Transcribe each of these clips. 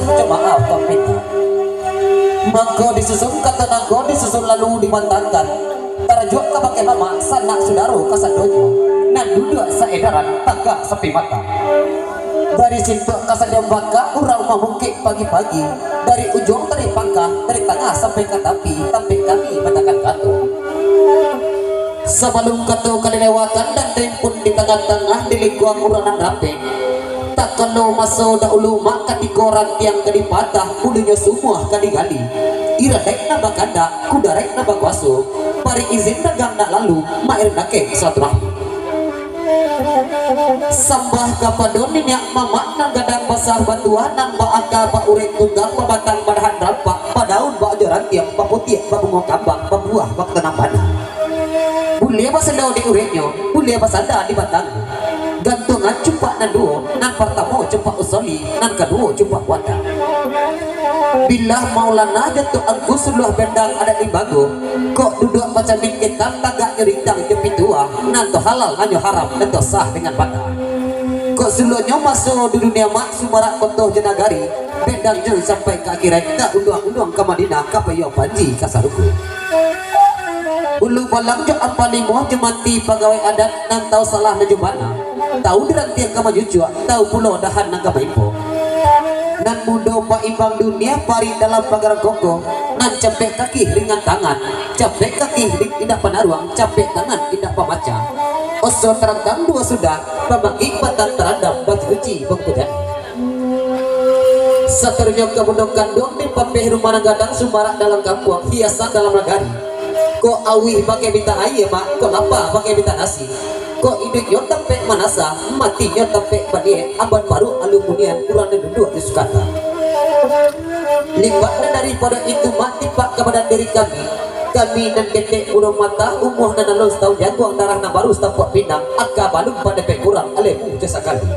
jemaah pemerintah. Maka disusun kata nago disusun lalu dimantankan. Tarajuk ka pakai mama sanak sudaro kasadonyo. Nan duduk saedaran tagak sepi mata. Dari situ kasadam baka urang memungkik pagi-pagi. Dari ujung dari pangkah, dari tengah sampai ke tepi, sampai kami mendakan katu. Sebelum katu kali lewatan dan pun di tengah-tengah di lingkuang uranan rapi. Tak kalau masuk dahulu maka di koran tiang kadi patah bulunya semua kali-kali. Ira daik na bakanda kuda daik na bakwaso pari izin dagang nak lalu mair nake silaturahmi. Sambah kapadon minyak mama nang gadang basah batuan nang baaka ba urek tunggang pabatang badahan rampak padaun ba ajaran tiang paputiak babungo kambang pabuah bak tanam bana. Bulia basanda di ureknya bulia basanda di batang. Gantungan cumpak nan duo nan pertama cumpak usoli nan kedua cumpak wanda. Bila maulana jatuh aku seluah bendang ada di bago kok duduk macam minkitan tagak nyeritang jepi tua nan to halal nanyo haram dan to sah dengan pada kok seluahnya masuk di dunia mak sumarak kotoh jenagari bendang jen sampai ke akhirat tak unduang-unduang ke Madinah kapayo panji kasaruku. Ulu balang jo apa limo jemati pegawai adat nan tahu salah na jumana tahu dirantiang kama jujua tahu pulau dahan na kama ipo nan mudo pa imbang dunia pari dalam pagar koko nan capek kaki ringan tangan capek kaki indah panaruang capek tangan indah pamaca oso terantang dua sudah pemaki batang terhadap batu uji bengkudan saturnya kebundong kandung di papeh rumah gadang sumarak dalam kampung hiasan dalam negari. Kok awih pakai minta air mak, kok lapar pakai minta nasi. Kok hidupnya tapek manasa, matinya tapek badie, abad baru aluminium kurang duduk di sukata. Libatnya daripada itu mati pak kepada diri kami. Kami dan ketek burung mata, umuh dan alus tahu jaguang darah na baru tapak pinang, akka balung pada pekurang alemu jasa kali.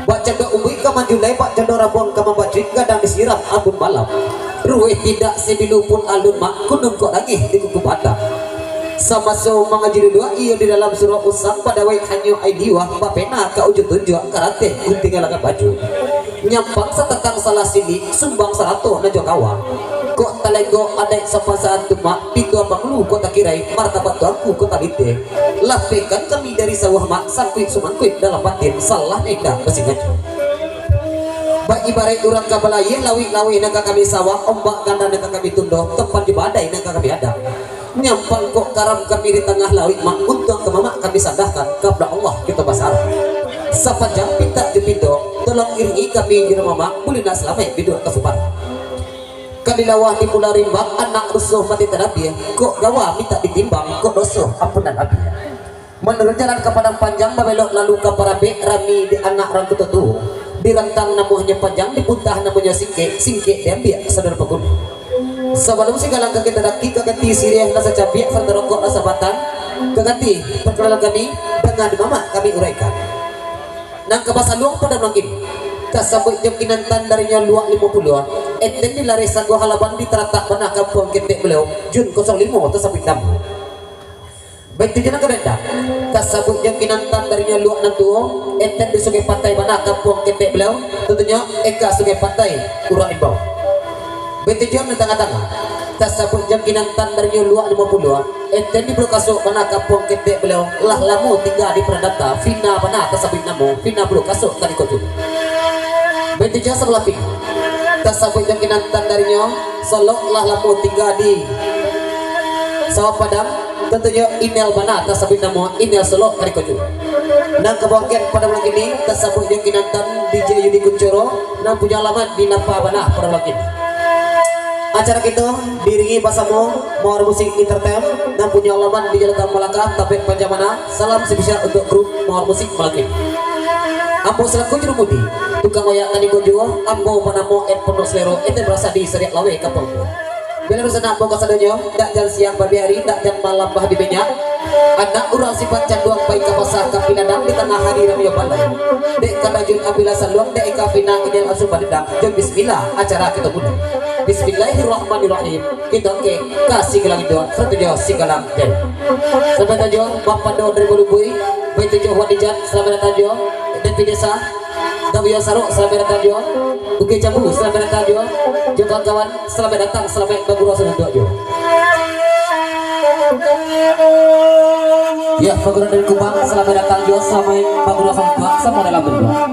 Bak cendok umui kama julai, bak cendok rabon kama bacrik gadang disiram abun malam. Ruwe tidak sebilu pun alun mak kunung kok lagi di kuku batam. Sama so mengaji dua ia di dalam surah usang pada wait hanyo aidiwa bapena ka ujung tunjuk karate gunting laga baju. Nyampang setetang salah sini sumbang serato najo kawa. Kok talego ada sapa saat mak pitu abang lu kok tak kirai martabat tuanku kok talite. Lapekan kami dari sawah mak sakuit sumangkuit dalam batin salah neda besingajo. Bak ibarat urang kabalaya lawi-lawi naga kami sawah ombak ganda naga kami tundo tempat di badai naga kami ada nyampang kok karam kami di tengah lawi mak untung ke mama kami sadahkan kepada Allah kita basar sapajang pinta jepindo tolong iringi kami di rumah mak boleh nak selamai biduk kesupan kadilawah di pulau rimbang anak rusuh mati terapi kok gawa minta ditimbang kok dosuh ampunan abi menurut jalan ke padang panjang babelok lalu ke parabe rami di anak rangku tutu dirantang namanya panjang dipuntah namanya singke diambil saudara pekun sebelum segala kaki teraki kekati sirih rasa cabiak serta rokok rasa batang kekati perkenalan kami dengan mama kami uraikan nang kebasan luang pada mungkin kasabut jam kinantan darinya luak 50 enten di lari sagu halaman di teratak mana kampung ketek beliau Jun 05 tersapit tamu baik tujuan kereta kasabut jam kinantan darinya luak 60 enten di sungai pantai mana kampung ketek beliau tentunya eka sungai pantai urang imbau baik tujuan di tengah-tengah kasabut jam kinantan darinya luak 50 enten di Blokasuk mana kampung ketek beliau lah lamu tinggal di Pradata Vina mana tersabit namu Vina Blokasuk tadi kotu baik tujuan sebelah ping kasabut jam kinantan darinya solok lah lamu tinggal di sawah padang tentunya email mana tersabut nama email solo kari koju nang kebangkian pada malam ini tersabut yang kinantan DJ Yudi Kuncoro nang punya alamat di Napa mana pada malam ini acara kita diringi basamu mawar musik entertain nang punya alamat di Jalan Malaka Tapek Panjamana salam spesial untuk grup mawar musik malam ini ambo selaku jurumudi tukang wayak tani koju ambo panamo pondok selero itu berasa di Seriak Lawe kapal bila rusana boga sadonya dak jal siang babi hari dak jam malam bah di banyak anak urang sifat canduang baik ka pasah kapiladang di tengah hari ramyo pandai dek kadajun abila saluang dek kafina ideal asu badang jom bismillah acara kita mulai bismillahirrahmanirrahim kita ke kasih gelang doa satu jauh sigalang den sampai tajo bapak do dari Bolubui baik tujuh wadijat selamat tajo dan desa Gabuyo Saruk selamat datang juga. Bukit Jambu selamat datang juga. Juga kawan selamat datang selamat bergurau sedang juga. Ya, Pagurang dari Kupang selamat datang juga selamat bergurau sedang sama dalam berdua.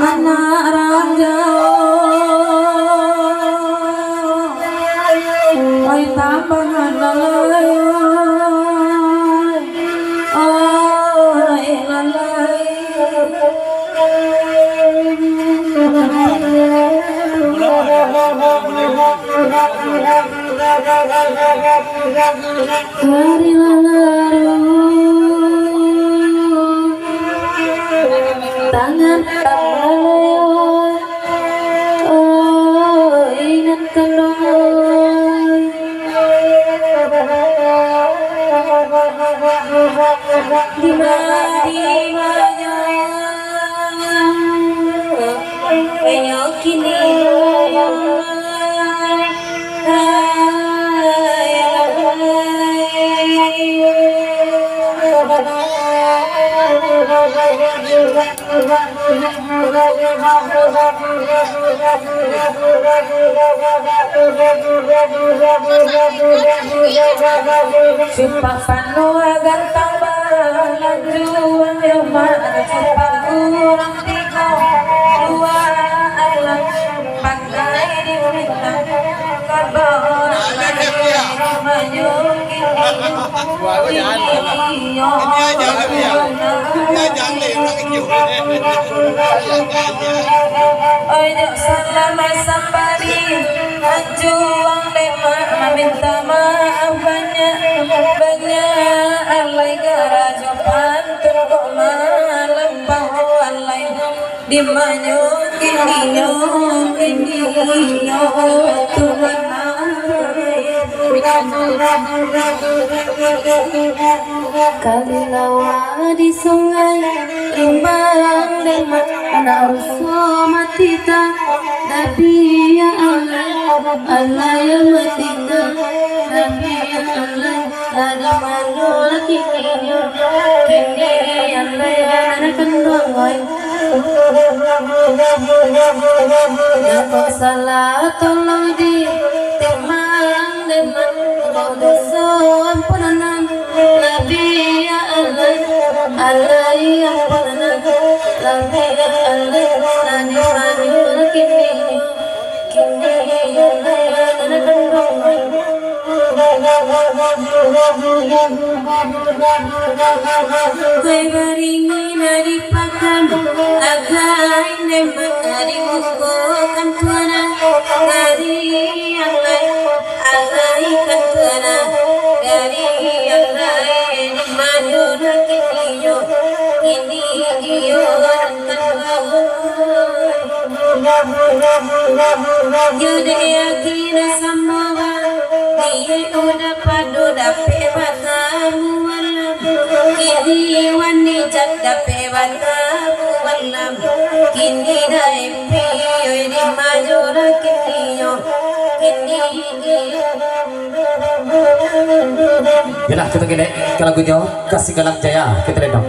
Anak raja oi tambangan lalai oi lalai hari lalu tangan tangan oh ingat kendor di mana banyak kini Sumpah panua gantang balajuan Yoma sumpah kurang tiga dua alam pakai di bintang kabar Ojo selamat sambari juang dema minta maaf banyak alai gara jopan turko malam bahu alai dimanyo kini Tuhan kali lawa di sungai limbang demat anak rusuh matita tapi ya Allah yang matita tapi ya Allah ada malu kini Allah yang kendongoy Nako salah tolong di temang demat dosa ampunan Nabi ya Allah Allah ya ampunan Nabi ya Allah nani mani kini ya Allah Koi baringi nari pakan agai nemat nari muko kantuana nari Allah alai kantuana dari alai ni madura kiniyo Yude yakina samawa Diye udah padu dape batamu walam Kini wani jak dape batamu walam Kini daimpi yoy di majora kiniyo Yalah kita gini ke lagunya Kasih Galang Jaya kita redam.